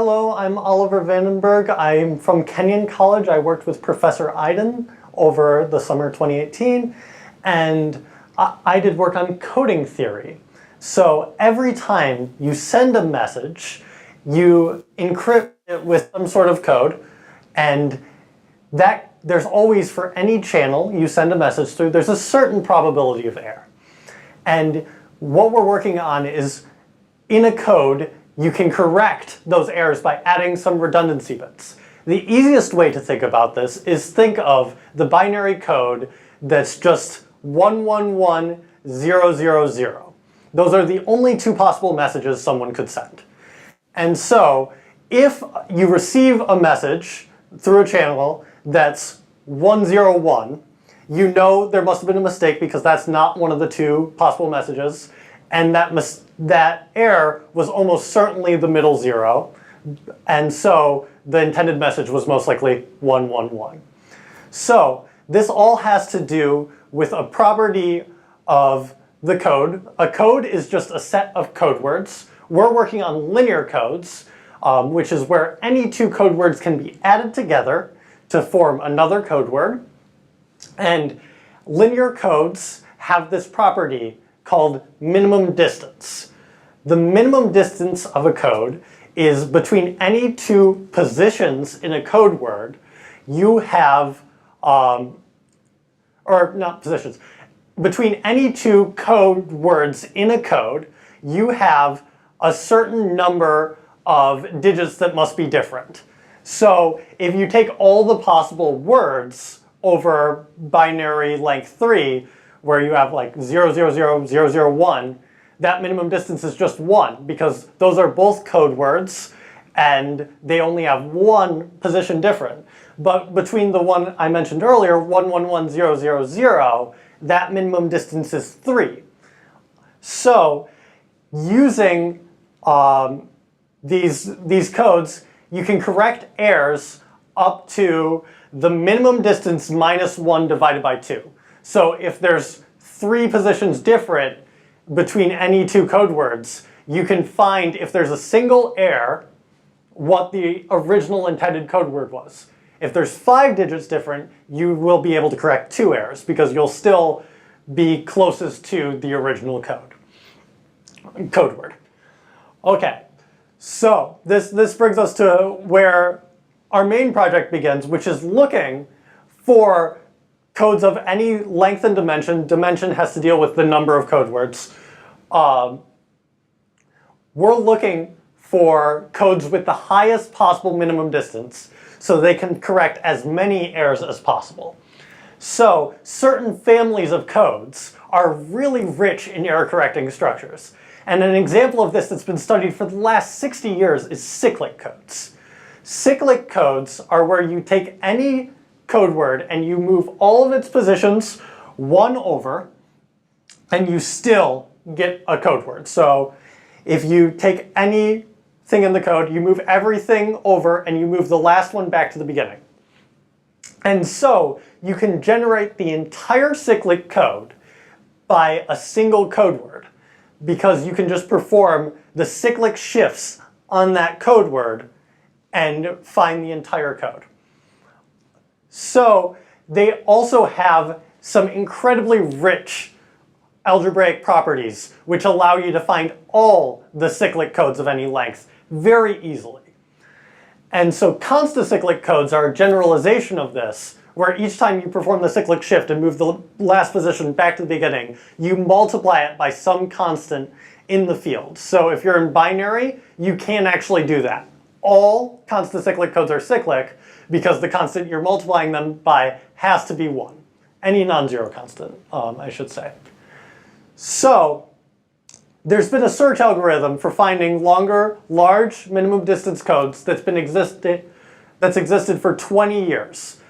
Hello, I'm Oliver Vandenberg. I'm from Kenyon College. I worked with Professor Iden over the summer 2018, and I did work on coding theory. So every time you send a message, you encrypt it with some sort of code, and there's always, for any channel you send a message through, there's a certain probability of error. And what we're working on is, in a code, you can correct those errors by adding some redundancy bits. The easiest way to think about this is think of the binary code that's just 111000. Those are the only two possible messages someone could send. And so if you receive a message through a channel that's 101, you know there must have been a mistake because that's not one of the two possible messages, and that error was almost certainly the middle zero, and so the intended message was most likely 111. So this all has to do with a property of the code. A code is just a set of code words. We're working on linear codes, which is where any two code words can be added together to form another code word. And linear codes have this property called minimum distance. The minimum distance of a code is between any two positions in a code word, you have, or not positions, between any two code words in a code, you have a certain number of digits that must be different. So if you take all the possible words over binary length 3, where you have like 000001, that minimum distance is just 1, because those are both code words and they only have one position different. But between the one I mentioned earlier, 111000, that minimum distance is 3. So using these codes, you can correct errors up to the minimum distance minus 1 divided by 2. So if there's 3 positions different between any two code words, you can find, if there's a single error, what the original intended code word was. If there's 5 digits different, you will be able to correct 2 errors because you'll still be closest to the original code word. Okay, so this brings us to where our main project begins, which is looking for codes of any length and dimension. Dimension has to deal with the number of code words. We're looking for codes with the highest possible minimum distance so they can correct as many errors as possible. So certain families of codes are really rich in error correcting structures. And an example of this that's been studied for the last 60 years is cyclic codes. Cyclic codes are where you take any code word and you move all of its positions 1 over, and you still get a code word. So if you take anything in the code, you move everything over and you move the last one back to the beginning. And so you can generate the entire cyclic code by a single code word, because you can just perform the cyclic shifts on that code word and find the entire code. So they also have some incredibly rich algebraic properties which allow you to find all the cyclic codes of any length very easily. And so consta-cyclic codes are a generalization of this, where each time you perform the cyclic shift and move the last position back to the beginning, you multiply it by some constant in the field. So if you're in binary, you can actually do that. All consta-cyclic codes are cyclic because the constant you're multiplying them by has to be 1. Any non-zero constant, I should say. So there's been a search algorithm for finding longer, large minimum distance codes that's existed for 20 years.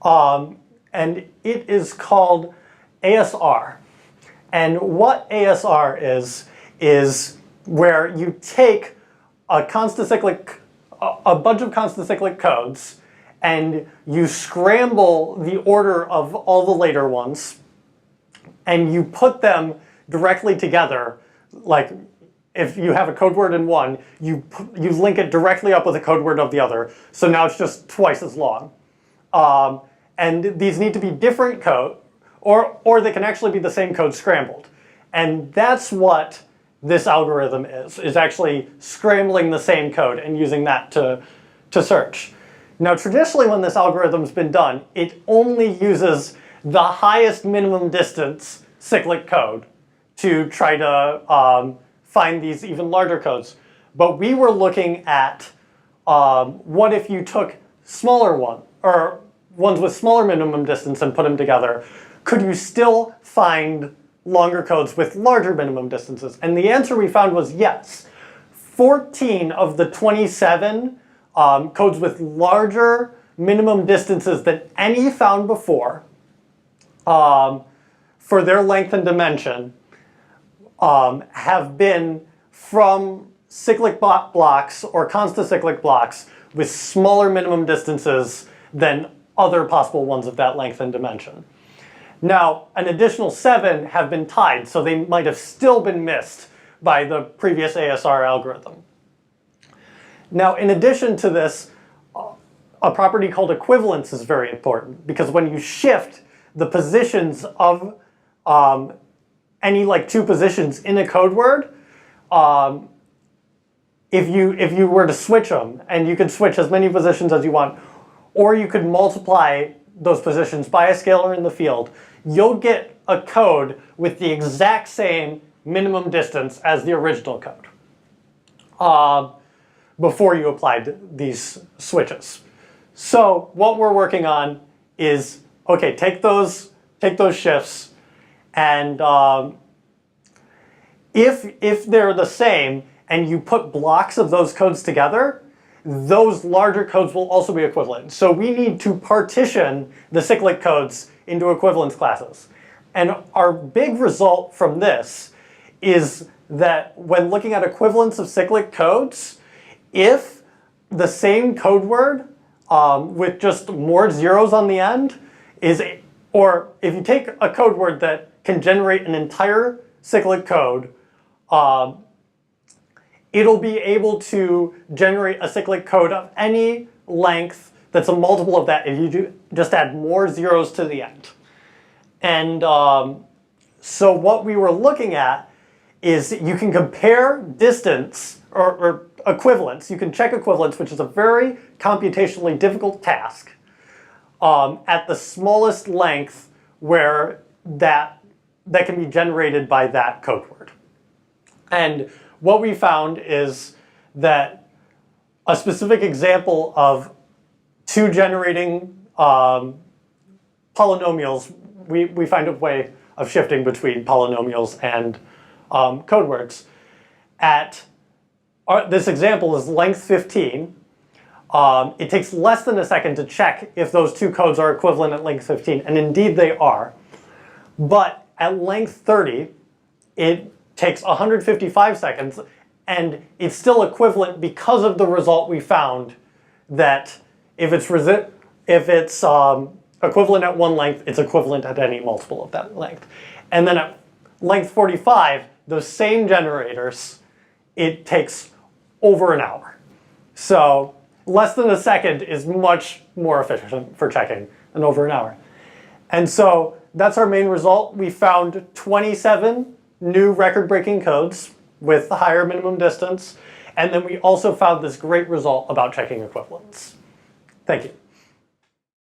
And it is called ASR. And what ASR is where you take a bunch of consta-cyclic codes and you scramble the order of all the later ones and you put them directly together, like if you have a code word in one, you link it directly up with a code word of the other. So now it's just twice as long. And these need to be different code, or they can actually be the same code scrambled. And that's what this algorithm is actually scrambling the same code and using that to search. Now, traditionally, when this algorithm's been done, it only uses the highest minimum distance cyclic code to try to find these even larger codes. But we were looking at what if you took smaller ones with smaller minimum distance and put them together? Could you still find longer codes with larger minimum distances? And the answer we found was yes. 14 of the 27 codes with larger minimum distances than any found before for their length and dimension have been from cyclic blocks or constant cyclic blocks with smaller minimum distances than other possible ones of that length and dimension. Now, an additional 7 have been tied, so they might have still been missed by the previous ASR algorithm. Now, in addition to this, a property called equivalence is very important, because when you shift the positions of any two positions in a code word, if you were to switch them, and you could switch as many positions as you want, or you could multiply those positions by a scalar in the field, you'll get a code with the exact same minimum distance as the original code before you applied these switches. So what we're working on is, okay, take those shifts, and if they're the same and you put blocks of those codes together, those larger codes will also be equivalent. So we need to partition the cyclic codes into equivalence classes. And our big result from this is that when looking at equivalence of cyclic codes, if the same code word with just more zeros on the end or if you take a code word that can generate an entire cyclic code, it'll be able to generate a cyclic code of any length that's a multiple of that if you just add more zeros to the end. And so what we were looking at is you can compare distance or equivalence. You can check equivalence, which is a very computationally difficult task, at the smallest length where that can be generated by that code word. And what we found is that a specific example of two generating polynomials, we find a way of shifting between polynomials and code words. This example is length 15. It takes less than a second to check if those two codes are equivalent at length 15, and indeed they are. But at length 30, it takes 155 seconds, and it's still equivalent because of the result we found that if it's equivalent at one length, it's equivalent at any multiple of that length. And then at length 45, those same generators, it takes over an hour. So less than a second is much more efficient for checking than over an hour. And so that's our main result. We found 27 new record-breaking codes with the higher minimum distance. And then we also found this great result about checking equivalence. Thank you.